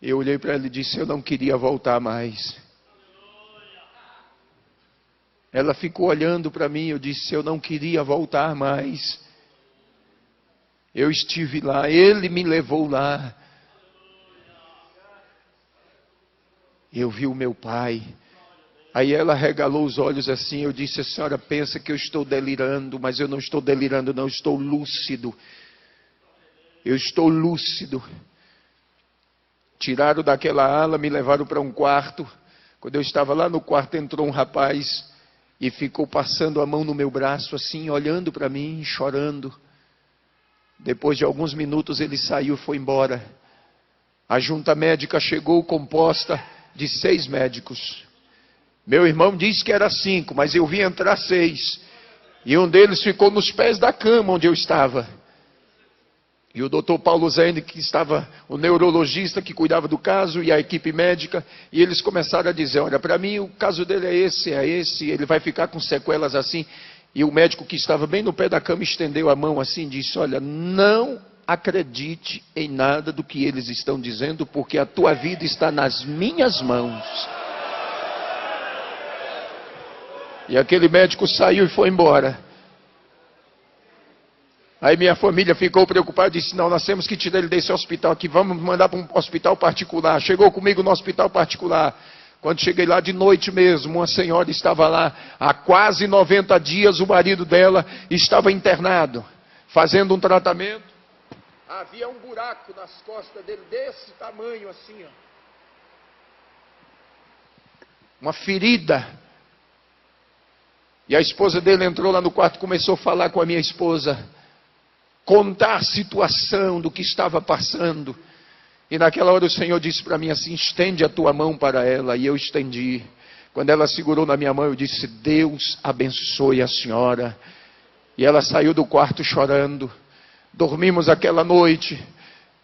Eu olhei para ela e disse, eu não queria voltar mais. Ela ficou olhando para mim, eu disse, eu não queria voltar mais. Eu estive lá, Ele me levou lá. Eu vi o meu pai. Aí ela regalou os olhos assim, eu disse, a senhora pensa que eu estou delirando, mas eu não estou delirando não, eu estou lúcido. Eu estou lúcido. Tiraram daquela ala, me levaram para um quarto. Quando eu estava lá no quarto, entrou um rapaz e ficou passando a mão no meu braço assim, olhando para mim, chorando. Depois de alguns minutos ele saiu e foi embora. A junta médica chegou composta de 6 médicos. Meu irmão disse que era 5, mas eu vi entrar 6. E um deles ficou nos pés da cama onde eu estava. E o doutor Paulo Zene, que estava, o neurologista que cuidava do caso, e a equipe médica, e eles começaram a dizer, olha, para mim o caso dele é esse, ele vai ficar com sequelas assim. E o médico que estava bem no pé da cama estendeu a mão assim e disse, olha, não acredite em nada do que eles estão dizendo, porque a tua vida está nas minhas mãos. E aquele médico saiu e foi embora. Aí minha família ficou preocupada e disse, não, nós temos que tirar ele desse hospital aqui, vamos mandar para um hospital particular. Chegou comigo no hospital particular. Quando cheguei lá de noite mesmo, uma senhora estava lá, há quase 90 dias o marido dela estava internado, fazendo um tratamento. Havia um buraco nas costas dele, desse tamanho assim, ó. Uma ferida. E a esposa dele entrou lá no quarto, começou a falar com a minha esposa, contar a situação do que estava passando. E naquela hora o Senhor disse para mim assim, estende a tua mão para ela. E eu estendi. Quando ela segurou na minha mão, eu disse, Deus abençoe a senhora. E ela saiu do quarto chorando. Dormimos aquela noite.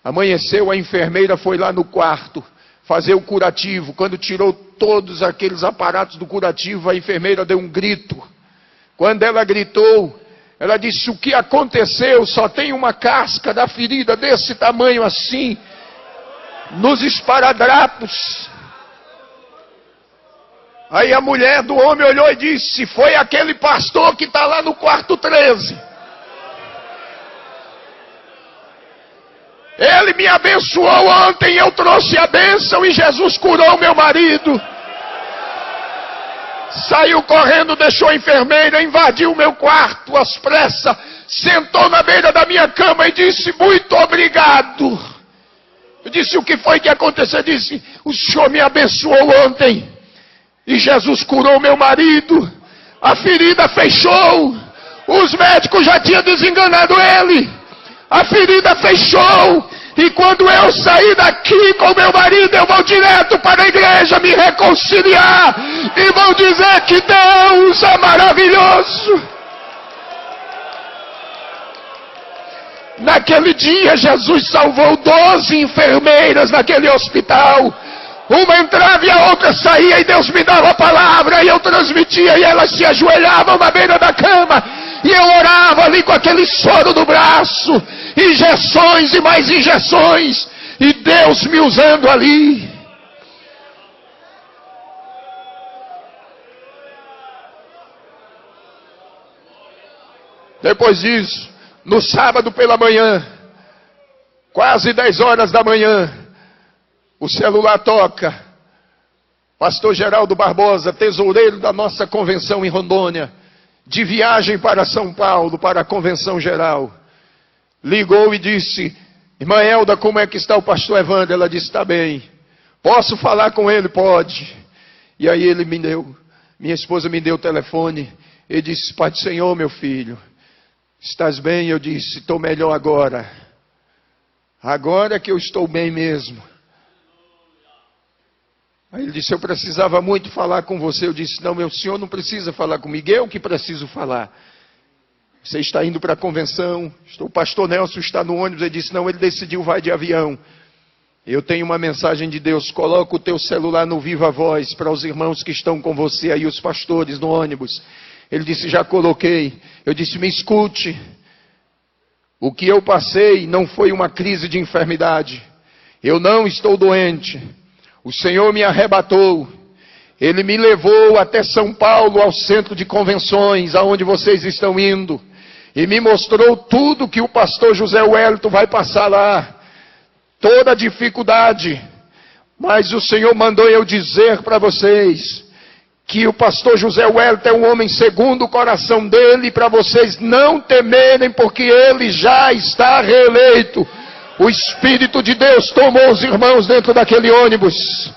Amanheceu, a enfermeira foi lá no quarto fazer o curativo. Quando tirou todos aqueles aparatos do curativo, a enfermeira deu um grito. Quando ela gritou, ela disse, o que aconteceu? Só tem uma casca da ferida desse tamanho assim, nos esparadrapos. Aí a mulher do homem olhou e disse, foi aquele pastor que está lá no quarto 13. Ele me abençoou ontem, eu trouxe a bênção e Jesus curou meu marido. Saiu correndo, deixou a enfermeira, invadiu o meu quarto às pressas, sentou na beira da minha cama e disse, muito obrigado. Eu disse, o que foi que aconteceu? Eu disse, o Senhor me abençoou ontem e Jesus curou meu marido. A ferida fechou. Os médicos já tinham desenganado ele. A ferida fechou. E quando eu sair daqui com meu marido, eu vou direto para a igreja me reconciliar. E vou dizer que Deus é maravilhoso. Naquele dia, Jesus salvou 12 enfermeiras naquele hospital. Uma entrava e a outra saía, e Deus me dava a palavra, e eu transmitia, e elas se ajoelhavam na beira da cama, e eu orava ali com aquele soro no braço, injeções e mais injeções, e Deus me usando ali. Depois disso, no sábado pela manhã, quase 10 horas da manhã, o celular toca. Pastor Geraldo Barbosa, tesoureiro da nossa convenção em Rondônia, de viagem para São Paulo, para a convenção geral, ligou e disse, irmã Elda, como é que está o pastor Evandro? Ela disse, está bem. Posso falar com ele? Pode. E aí ele me deu, minha esposa me deu o telefone, ele disse, Pai do Senhor, meu filho, estás bem? Eu disse, estou melhor agora. Agora que eu estou bem mesmo. Aí ele disse, eu precisava muito falar com você. Eu disse, não, meu senhor não precisa falar comigo, eu que preciso falar. Você está indo para a convenção, o pastor Nelson está no ônibus. Ele disse, não, ele decidiu, vai de avião. Eu tenho uma mensagem de Deus, coloca o teu celular no Viva Voz, para os irmãos que estão com você aí, os pastores no ônibus. Ele disse, já coloquei. Eu disse, me escute. O que eu passei não foi uma crise de enfermidade. Eu não estou doente. O Senhor me arrebatou. Ele me levou até São Paulo, ao centro de convenções, aonde vocês estão indo. E me mostrou tudo que o pastor José Wellington vai passar lá. Toda a dificuldade. Mas o Senhor mandou eu dizer para vocês que o pastor José Wellington é um homem segundo o coração dele, para vocês não temerem, porque ele já está reeleito. O Espírito de Deus tomou os irmãos dentro daquele ônibus.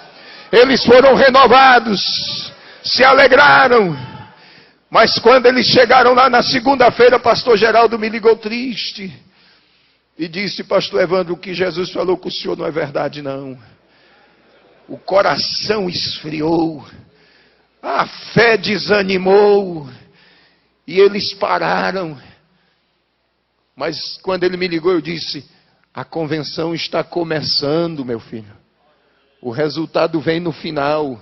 Eles foram renovados, se alegraram. Mas quando eles chegaram lá na segunda-feira, pastor Geraldo me ligou triste. E disse, pastor Evandro, o que Jesus falou com o senhor não é verdade não. O coração esfriou. A fé desanimou. E eles pararam. Mas quando ele me ligou, eu disse, a convenção está começando, meu filho. O resultado vem no final.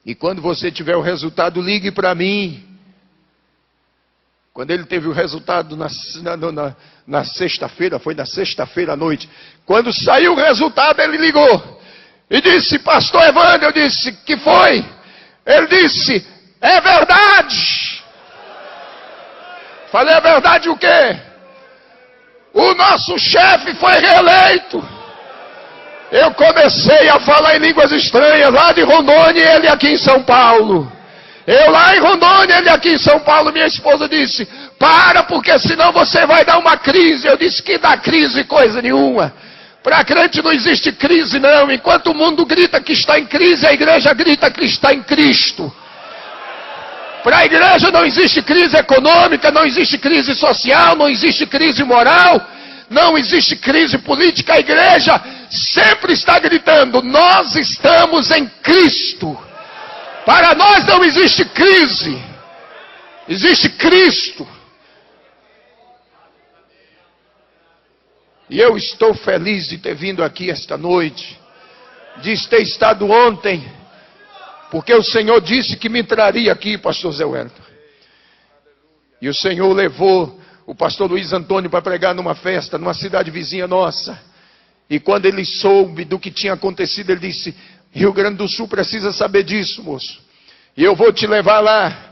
E quando você tiver o resultado, ligue para mim. Quando ele teve o resultado na sexta-feira, foi na sexta-feira à noite. Quando saiu o resultado, ele ligou. E disse, pastor Evandro, eu disse, que foi? Ele disse: é verdade. Falei: é verdade o quê? O nosso chefe foi reeleito. Eu comecei a falar em línguas estranhas lá de Rondônia e ele aqui em São Paulo. Eu lá em Rondônia, ele aqui em São Paulo. Minha esposa disse: para, porque senão você vai dar uma crise. Eu disse: que dá crise coisa nenhuma. Para crente não existe crise não. Enquanto o mundo grita que está em crise, a igreja grita que está em Cristo. Para a igreja não existe crise econômica, não existe crise social, não existe crise moral, não existe crise política. A igreja sempre está gritando: nós estamos em Cristo. Para nós não existe crise, existe Cristo. E eu estou feliz de ter vindo aqui esta noite, de ter estado ontem, porque o Senhor disse que me traria aqui, pastor Zé Wellington. E o Senhor levou o pastor Luiz Antônio para pregar numa festa, numa cidade vizinha nossa. E quando ele soube do que tinha acontecido, ele disse: Rio Grande do Sul precisa saber disso, moço. E eu vou te levar lá.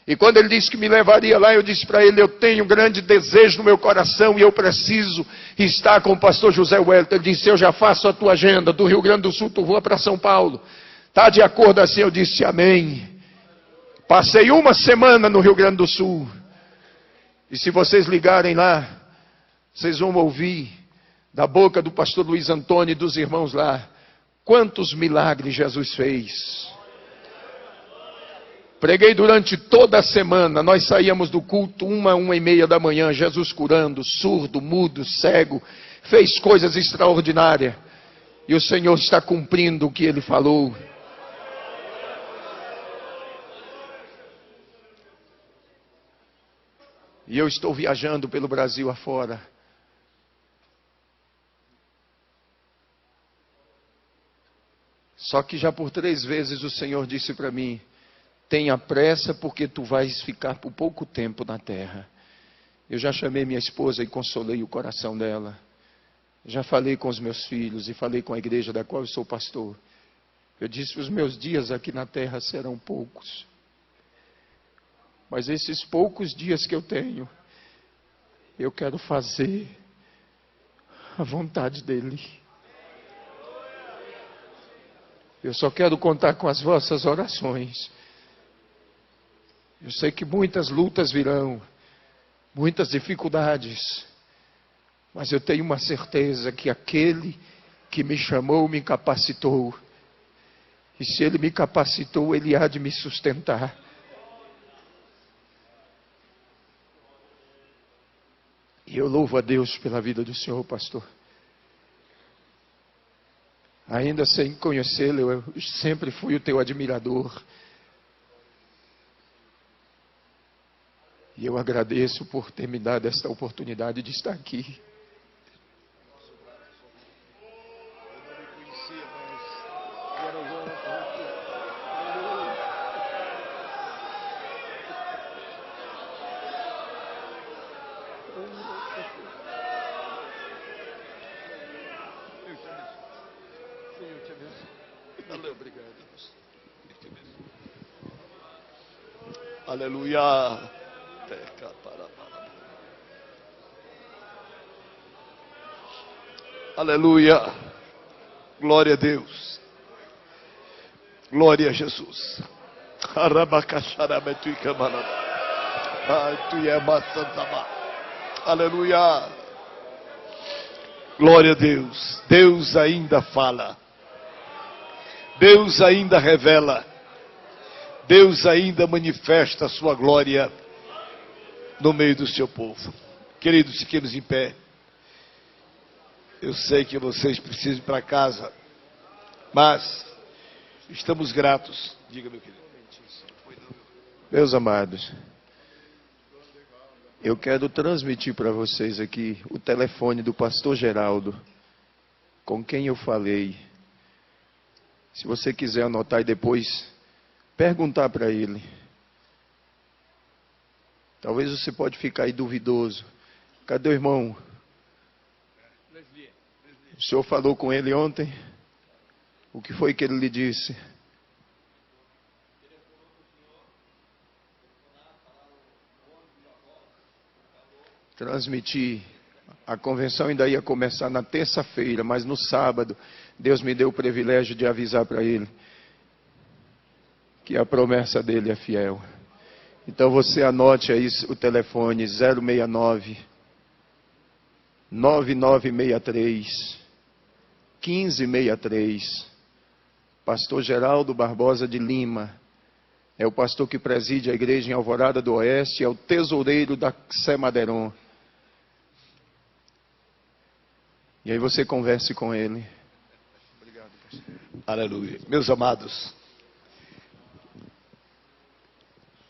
E quando ele disse que me levaria lá, eu disse para ele: eu tenho um grande desejo no meu coração e eu preciso estar com o pastor José Wellington. Ele disse: eu já faço a tua agenda, do Rio Grande do Sul tu voa para São Paulo. Está de acordo assim? Eu disse: amém. Passei uma semana no Rio Grande do Sul. E se vocês ligarem lá, vocês vão ouvir da boca do pastor Luiz Antônio e dos irmãos lá quantos milagres Jesus fez. Preguei durante toda a semana. Nós saíamos do culto 1h30 da manhã, Jesus curando, surdo, mudo, cego, fez coisas extraordinárias. E o Senhor está cumprindo o que Ele falou. E eu estou viajando pelo Brasil afora. Só que já por 3 vezes o Senhor disse para mim: tenha pressa, porque tu vais ficar por pouco tempo na terra. Eu já chamei minha esposa e consolei o coração dela. Já falei com os meus filhos e falei com a igreja da qual eu sou pastor. Eu disse: os meus dias aqui na terra serão poucos. Mas esses poucos dias que eu tenho, eu quero fazer a vontade dEle. Eu só quero contar com as vossas orações. Eu sei que muitas lutas virão, muitas dificuldades, mas eu tenho uma certeza que aquele que me chamou me capacitou. E se Ele me capacitou, Ele há de me sustentar. E eu louvo a Deus pela vida do Senhor, pastor. Ainda sem conhecê-lo, eu sempre fui o teu admirador. E eu agradeço por ter me dado esta oportunidade de estar aqui. Aleluia. Aleluia. Glória a Deus. Glória a Jesus. Aleluia. Glória a Deus. Deus ainda fala. Deus ainda revela. Deus ainda manifesta a sua glória no meio do seu povo. Queridos, fiquemos em pé. Eu sei que vocês precisam ir para casa, mas estamos gratos. Diga, meu querido. Meus amados, eu quero transmitir para vocês aqui o telefone do pastor Geraldo, com quem eu falei. Se você quiser anotar e depois perguntar para ele. Talvez você pode ficar aí duvidoso. Cadê o irmão? O senhor falou com ele ontem? O que foi que ele lhe disse? transmitir. A convenção ainda ia começar na terça-feira, mas no sábado, Deus me deu o privilégio de avisar para ele que a promessa dele é fiel. Então você anote aí o telefone 069 9963 1563. Pastor Geraldo Barbosa de Lima. É o pastor que preside a igreja em Alvorada do Oeste, é o tesoureiro da Sé Madeiron. E aí você converse com ele. Obrigado, pastor. Aleluia. Meus amados,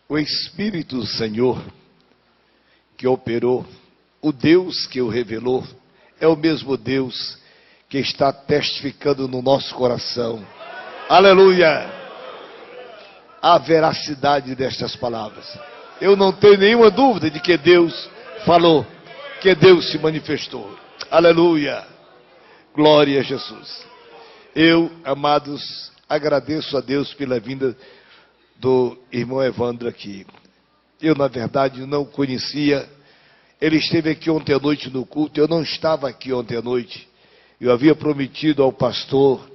o Espírito do Senhor que operou, o Deus que o revelou, é o mesmo Deus que está testificando no nosso coração. Aleluia! A veracidade destas palavras. Eu não tenho nenhuma dúvida de que Deus falou, que Deus se manifestou. Aleluia! Glória a Jesus. Eu, amados, agradeço a Deus pela vinda do irmão Evandro aqui. Eu, na verdade, não o conhecia. Ele esteve aqui ontem à noite no culto. Eu não estava aqui ontem à noite. Eu havia prometido ao pastor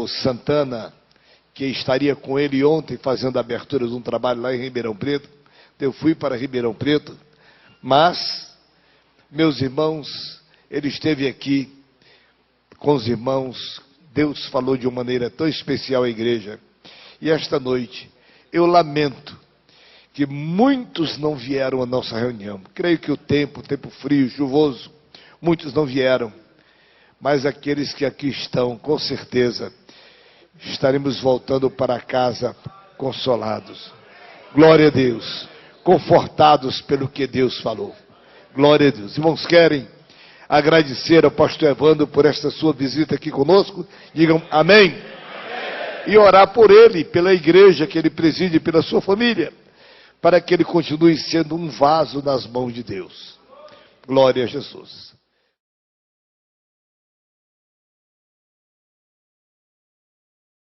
Santana, que estaria com ele ontem fazendo a abertura de um trabalho lá em Ribeirão Preto. Eu fui para Ribeirão Preto, mas, meus irmãos, ele esteve aqui com os irmãos. Deus falou de uma maneira tão especial à igreja. E esta noite, eu lamento que muitos não vieram à nossa reunião. Creio que o tempo frio, chuvoso, muitos não vieram. Mas aqueles que aqui estão, com certeza, estaremos voltando para casa consolados. Glória a Deus. Confortados pelo que Deus falou. Glória a Deus. Irmãos, querem agradecer ao pastor Evandro por esta sua visita aqui conosco? Digam amém. E orar por ele, pela igreja que ele preside, pela sua família, para que ele continue sendo um vaso nas mãos de Deus. Glória a Jesus.